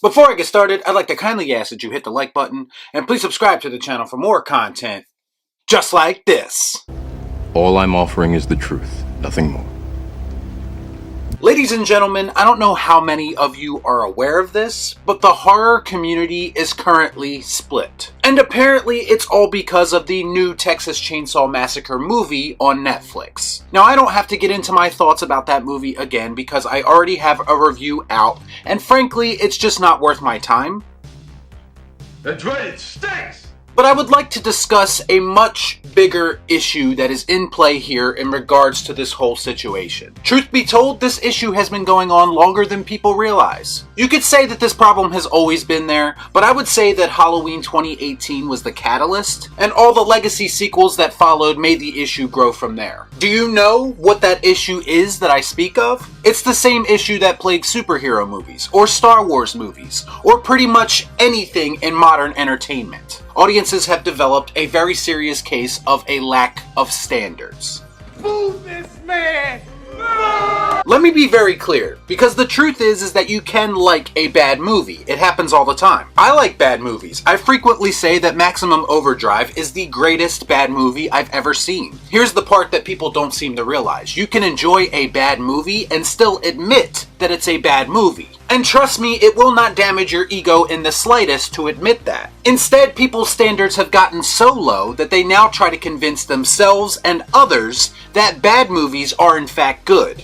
Before I get started, I'd like to kindly ask that you hit the like button and please subscribe to the channel for more content just like this. All I'm offering is the truth, nothing more. Ladies and gentlemen, I don't know how many of you are aware of this, but the horror community is currently split. And apparently it's all because of the new Texas Chainsaw Massacre movie on Netflix. Now I don't have to get into my thoughts about that movie again because I already have a review out, and frankly it's just not worth my time. That's right, it stinks! But I would like to discuss a much bigger issue that is in play here in regards to this whole situation. Truth be told, this issue has been going on longer than people realize. You could say that this problem has always been there, but I would say that Halloween 2018 was the catalyst, and all the legacy sequels that followed made the issue grow from there. Do you know what that issue is that I speak of? It's the same issue that plagues superhero movies, or Star Wars movies, or pretty much anything in modern entertainment. Audiences have developed a very serious case of a lack of standards. Move this man! Let me be very clear, because the truth is that you can like a bad movie. It happens all the time. I like bad movies. I frequently say that Maximum Overdrive is the greatest bad movie I've ever seen. Here's the part that people don't seem to realize. You can enjoy a bad movie and still admit that it's a bad movie. And trust me, it will not damage your ego in the slightest to admit that. Instead, people's standards have gotten so low that they now try to convince themselves and others that bad movies are in fact good.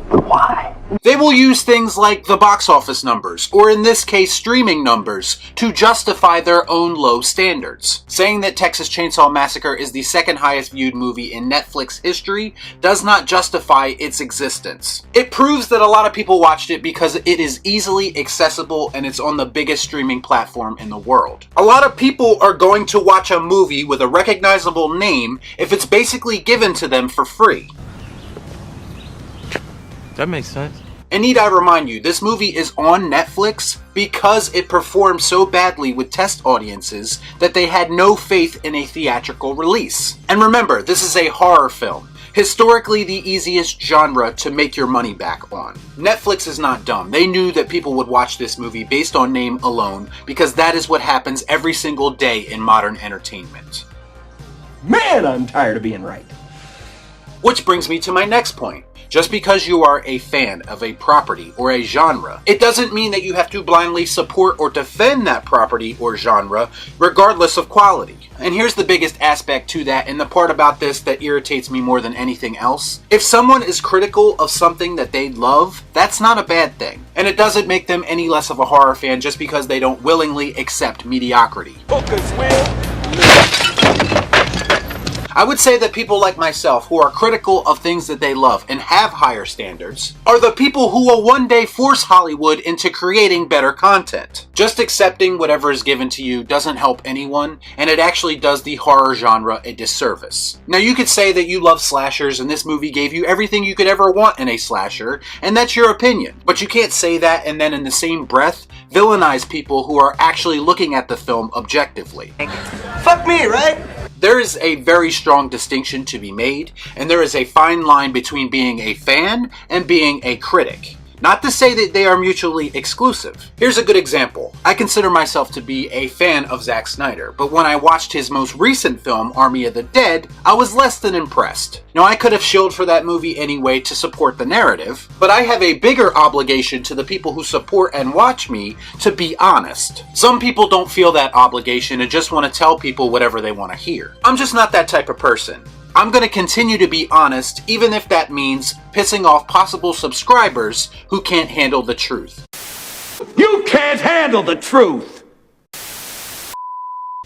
Why? They will use things like the box office numbers, or in this case streaming numbers, to justify their own low standards. Saying that Texas Chainsaw Massacre is the second highest viewed movie in Netflix history does not justify its existence. It proves that a lot of people watched it because it is easily accessible and it's on the biggest streaming platform in the world. A lot of people are going to watch a movie with a recognizable name if it's basically given to them for free. That makes sense. And need I remind you, this movie is on Netflix because it performed so badly with test audiences that they had no faith in a theatrical release. And remember, this is a horror film. Historically the easiest genre to make your money back on. Netflix is not dumb. They knew that people would watch this movie based on name alone because that is what happens every single day in modern entertainment. Man, I'm tired of being right. Which brings me to my next point. Just because you are a fan of a property or a genre, it doesn't mean that you have to blindly support or defend that property or genre, regardless of quality. And here's the biggest aspect to that, and the part about this that irritates me more than anything else. If someone is critical of something that they love, that's not a bad thing. And it doesn't make them any less of a horror fan just because they don't willingly accept mediocrity. Focus, Will! I would say that people like myself who are critical of things that they love and have higher standards are the people who will one day force Hollywood into creating better content. Just accepting whatever is given to you doesn't help anyone, and it actually does the horror genre a disservice. Now you could say that you love slashers and this movie gave you everything you could ever want in a slasher, and that's your opinion. But you can't say that and then in the same breath villainize people who are actually looking at the film objectively. Fuck me, right? There is a very strong distinction to be made, and there is a fine line between being a fan and being a critic. Not to say that they are mutually exclusive. Here's a good example. I consider myself to be a fan of Zack Snyder, but when I watched his most recent film, Army of the Dead, I was less than impressed. Now I could have shilled for that movie anyway to support the narrative, but I have a bigger obligation to the people who support and watch me to be honest. Some people don't feel that obligation and just want to tell people whatever they want to hear. I'm just not that type of person. I'm going to continue to be honest, even if that means pissing off possible subscribers who can't handle the truth. You can't handle the truth!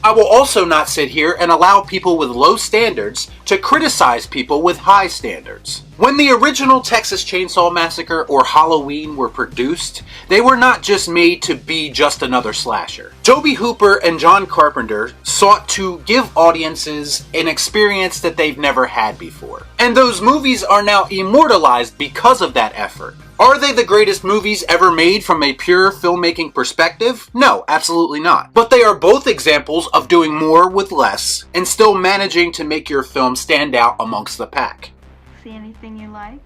I will also not sit here and allow people with low standards to criticize people with high standards. When the original Texas Chainsaw Massacre or Halloween were produced, they were not just made to be just another slasher. Tobe Hooper and John Carpenter sought to give audiences an experience that they've never had before. And those movies are now immortalized because of that effort. Are they the greatest movies ever made from a pure filmmaking perspective? No, absolutely not. But they are both examples of doing more with less and still managing to make your film stand out amongst the pack. See anything you like?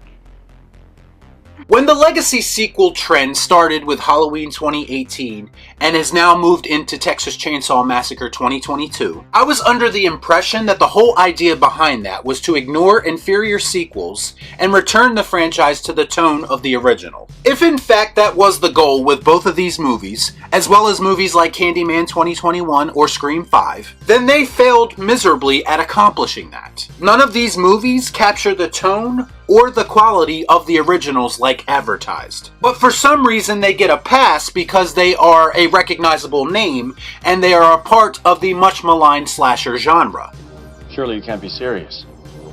When the legacy sequel trend started with Halloween 2018 and has now moved into Texas Chainsaw Massacre 2022, I was under the impression that the whole idea behind that was to ignore inferior sequels and return the franchise to the tone of the original. If in fact that was the goal with both of these movies, as well as movies like Candyman 2021 or Scream 5, then they failed miserably at accomplishing that. None of these movies capture the tone or the quality of the originals like advertised. But for some reason they get a pass because they are a recognizable name and they are a part of the much maligned slasher genre. Surely you can't be serious.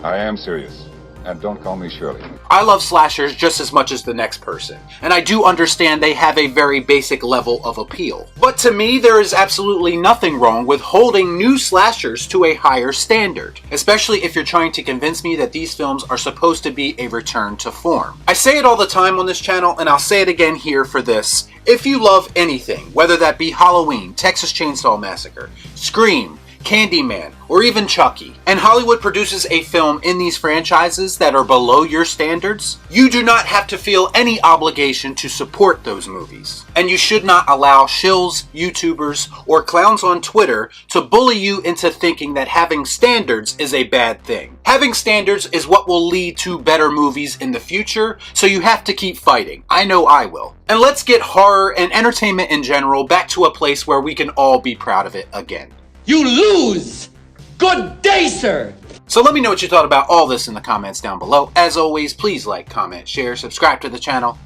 I am serious. And don't call me Shirley. I love slashers just as much as the next person, and I do understand they have a very basic level of appeal. But to me, there is absolutely nothing wrong with holding new slashers to a higher standard, especially if you're trying to convince me that these films are supposed to be a return to form. I say it all the time on this channel, and I'll say it again here for this. If you love anything, whether that be Halloween, Texas Chainsaw Massacre, Scream, Candyman, or even Chucky, and Hollywood produces a film in these franchises that are below your standards, you do not have to feel any obligation to support those movies. And you should not allow shills, YouTubers, or clowns on Twitter to bully you into thinking that having standards is a bad thing. Having standards is what will lead to better movies in the future, so you have to keep fighting. I know I will. And let's get horror and entertainment in general back to a place where we can all be proud of it again. You lose! Good day, sir! So let me know what you thought about all this in the comments down below. As always, please like, comment, share, subscribe to the channel.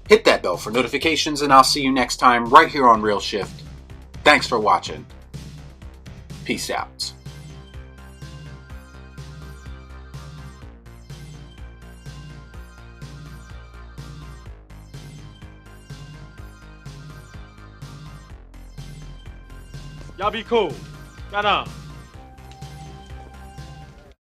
Hit that bell for notifications, and I'll see you next time right here on Real Shift. Thanks for watching. Peace out. Y'all be cool. Shut up.